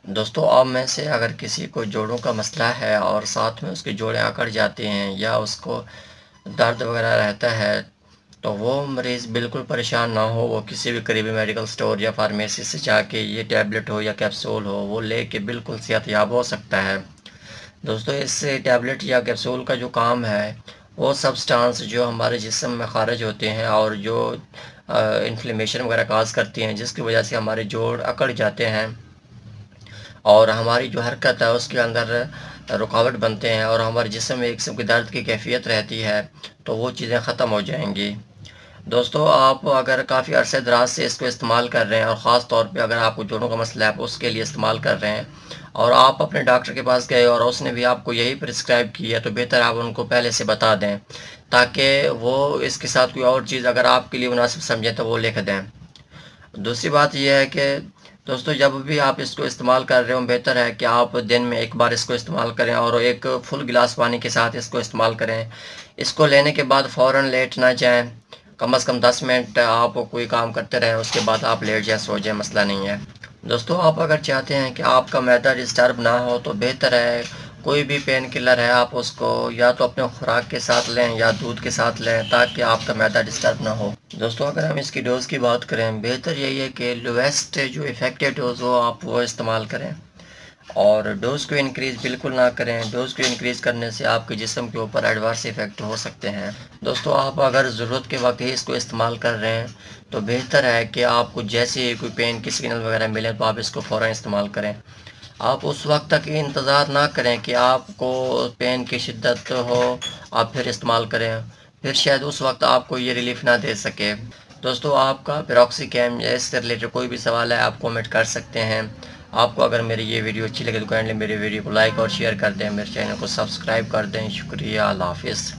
دوستوں آپ میں سے اگر کسی کو جوڑوں کا مسئلہ ہے اور ساتھ میں اس کے جوڑیں اکڑ جاتے ہیں یا اس کو درد وغیرہ رہتا ہے تو وہ مریض بالکل پریشان نہ ہو، وہ کسی بھی قریبی میڈیکل سٹور یا فارمیسی سے جا کے یہ ٹیبلٹ ہو یا کیپسول ہو وہ لے کے بالکل صحت یاب ہو سکتا ہے۔ دوستوں اس سے ٹیبلٹ یا کیپسول کا جو کام ہے وہ سبسٹانس جو ہمارے جسم میں خارج ہوتے ہیں اور جو انفلیمیشن وغیرہ کاز کرتی ہیں، جس کی وجہ سے ہمارے جوڑ اکڑ جاتے ہیں اور ہماری جو حرکت ہے اس کے اندر رکاوٹ بنتے ہیں اور ہمارے جسم میں ایک قسم کی درد کی کیفیت رہتی ہے، تو وہ چیزیں ختم ہو جائیں گی۔ دوستو آپ اگر کافی عرصے دراز سے اس کو استعمال کر رہے ہیں اور خاص طور پہ اگر آپ کو جوڑوں کا مسئلہ ہے آپ اس کے لیے استعمال کر رہے ہیں اور آپ اپنے ڈاکٹر کے پاس گئے اور اس نے بھی آپ کو یہی پرسکرائب کی ہے، تو بہتر آپ ان کو پہلے سے بتا دیں تاکہ وہ اس کے ساتھ کوئی اور چیز اگر آپ کے لیے مناسب سمجھیں تو وہ لکھ دیں۔ دوسری بات یہ ہے کہ دوستو جب بھی آپ اس کو استعمال کر رہے ہوں بہتر ہے کہ آپ دن میں ایک بار اس کو استعمال کریں اور ایک فل گلاس پانی کے ساتھ اس کو استعمال کریں۔ اس کو لینے کے بعد فوراً لیٹ نہ جائیں، کم از کم 10 منٹ آپ کوئی کام کرتے رہیں، اس کے بعد آپ لیٹ جائیں، سو جائیں، مسئلہ نہیں ہے۔ دوستو آپ اگر چاہتے ہیں کہ آپ کا معدہ ڈسٹرب نہ ہو تو بہتر ہے کوئی بھی پین کلر ہے آپ اس کو یا تو اپنے خوراک کے ساتھ لیں یا دودھ کے ساتھ لیں تاکہ آپ کا معدہ ڈسٹرب نہ ہو۔ دوستو اگر ہم اس کی ڈوز کی بات کریں بہتر یہی ہے کہ لویسٹ جو افیکٹو ڈوز ہو آپ وہ استعمال کریں اور ڈوز کو انکریز بالکل نہ کریں۔ ڈوز کو انکریز کرنے سے آپ کے جسم کے اوپر ایڈورس افیکٹ ہو سکتے ہیں۔ دوستو آپ اگر ضرورت کے وقت ہی اس کو استعمال کر رہے ہیں تو بہتر ہے کہ آپ کو جیسے ہی کوئی پین کی سگنل وغیرہ ملے تو آپ اس کو فوراً استعمال کریں۔ آپ اس وقت تک انتظار نہ کریں کہ آپ کو پین کی شدت ہو آپ پھر استعمال کریں، پھر شاید اس وقت آپ کو یہ ریلیف نہ دے سکے۔ دوستو آپ کا پیروکسی کیم یا اس سے ریلیٹڈ کوئی بھی سوال ہے آپ کومنٹ کر سکتے ہیں۔ آپ کو اگر میری یہ ویڈیو اچھی لگے تو کائنڈلی میری ویڈیو کو لائک اور شیئر کر دیں، میرے چینل کو سبسکرائب کر دیں۔ شکریہ، اللہ حافظ۔